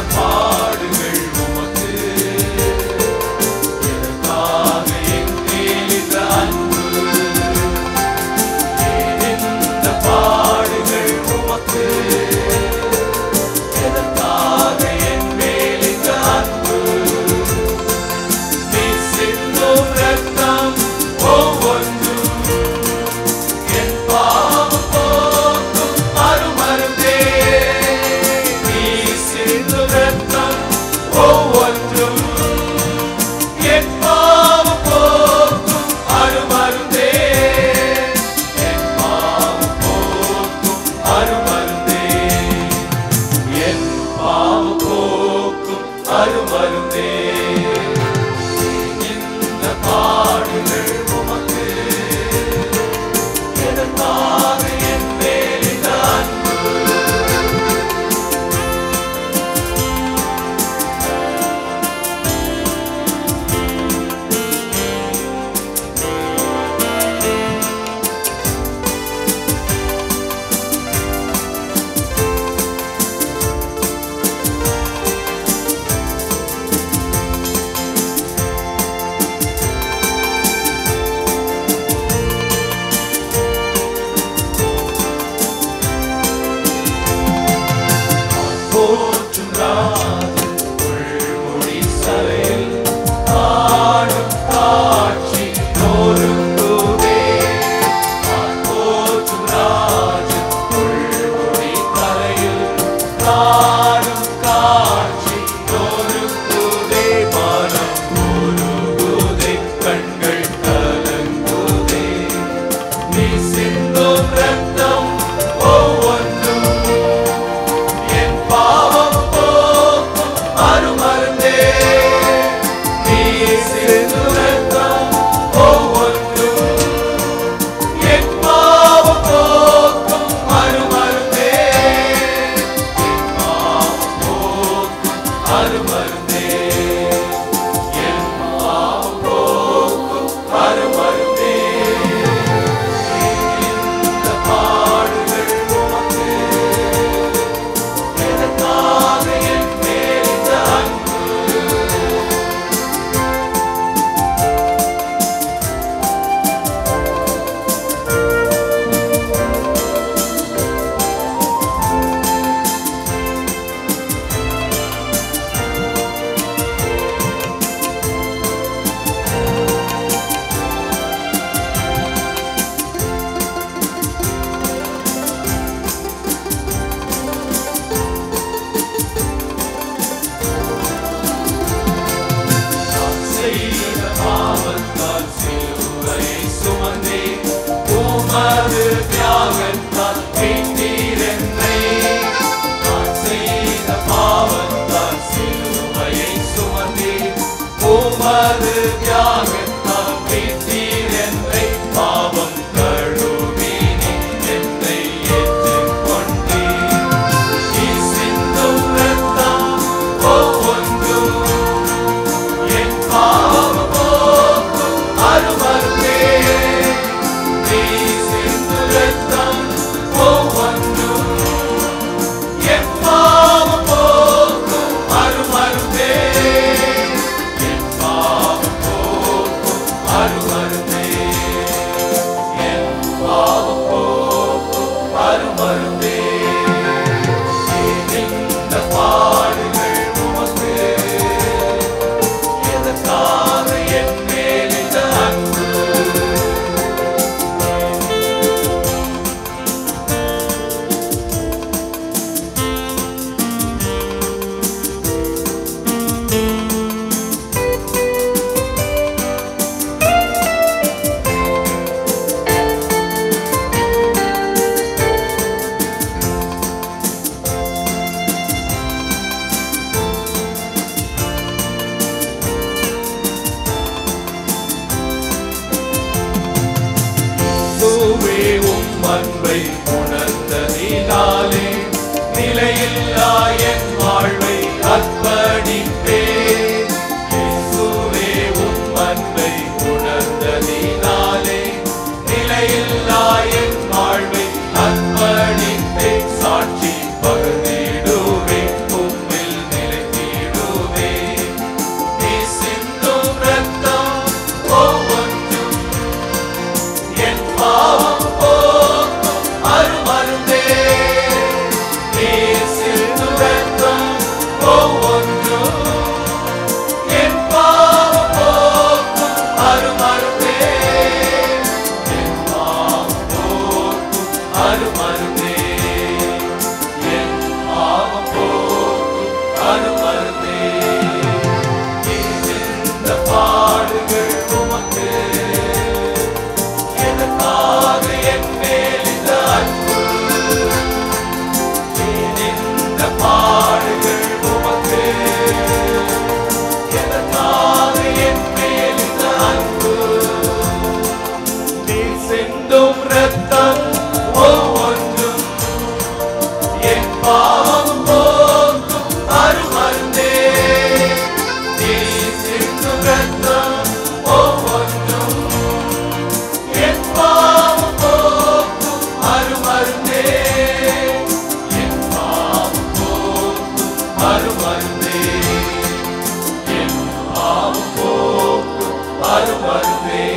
பாடுகள் உமக்கு எதற்காக என் மேல் இந்த அன்பு இந்த பாடுகள் உமக்கு எதற்காக என் மேல் இந்த அன்பு நீ சிந்தும் ரத்தம் ஒவ்வொன்றும் என் பாவம் போக்கும் அருமருந்தே நீ சிந்தும் ரத்தம் ஒவ்வொன்றும் என் பாவம் போக்கும் அருமருந்தே என் பாவம் போக்கும் அருமருந்தே என் பாவம் போக்கும் அருமருந்தே இந்த பாடுகள் உமக்கு எதற்காக என் மேல் இந்த அன்பு போற்றும் ராஜன் உள்மொழி சரையில் காணும் காட்சி நொறுங்குதே போற்றும் ராஜன் உள்மொழி சரையில் காணும் காட்சி நொறுங்குதே மனம் உருகுதே கண்கள் கலங்குதே நீ சிந்தும் ரத்தம் ஒவ்வொன்றும் என் பாவம் போக்கும் அருமருந்தே நீ சிந்தும் ரத்தம் ஒவ்வொன்றும் என் பாவம் போக்கும் அருமருந்தே என் பாவம் போக்கும் அருமருந்தே என் பாவம் போக்கும் அருமருந்தே இந்த பாடுகள் உமக்கு எதற்காக என் மேல் இந்த அன்பு நான் செய்த பாவத்தால் சிலுவையை சுமந்தே உமது தியாகத்தால் மீட்டீர் என்னை நான் செய்த பாவத்தால் சிலுவையை சுமந்தே உமது தியாகத்தால் மீட்டீர் என்னை பாவம் கழுவி என்னை ஏற்றுக்கொண்டீர் நீ சிந்தும் ரத்தம் ஒவ்வொன்றும் என் பாவம் போக்கும் அருமருந்தே நீ சிந்தும் ரத்தம் ஒவ்வொன்றும் என் பாவம் போக்கும் அருமருந்தே என் பாவம் போக்கும் அருமருந்தே என் பாவம் போக்கும் அருமருந்தே இந்த பாடுகள் உமக்கு எதற்காக என் மேல் இந்த அன்பு அன்பை உணர்ந்ததினாலே நிலையில்லா என் வாழ்வை அர்ப்பணிப்பேன் இயேசுவே உம் அன்பை உணர்ந்ததினாலே நிலையில்லா என் வாழ்வை அர்ப்பணிப்பேன் சாட்சி பகிர்ந்திடுவேன் உம்மில் நிலை அருமருந்தே என் பாவம் போக்கும் அருமருந்தே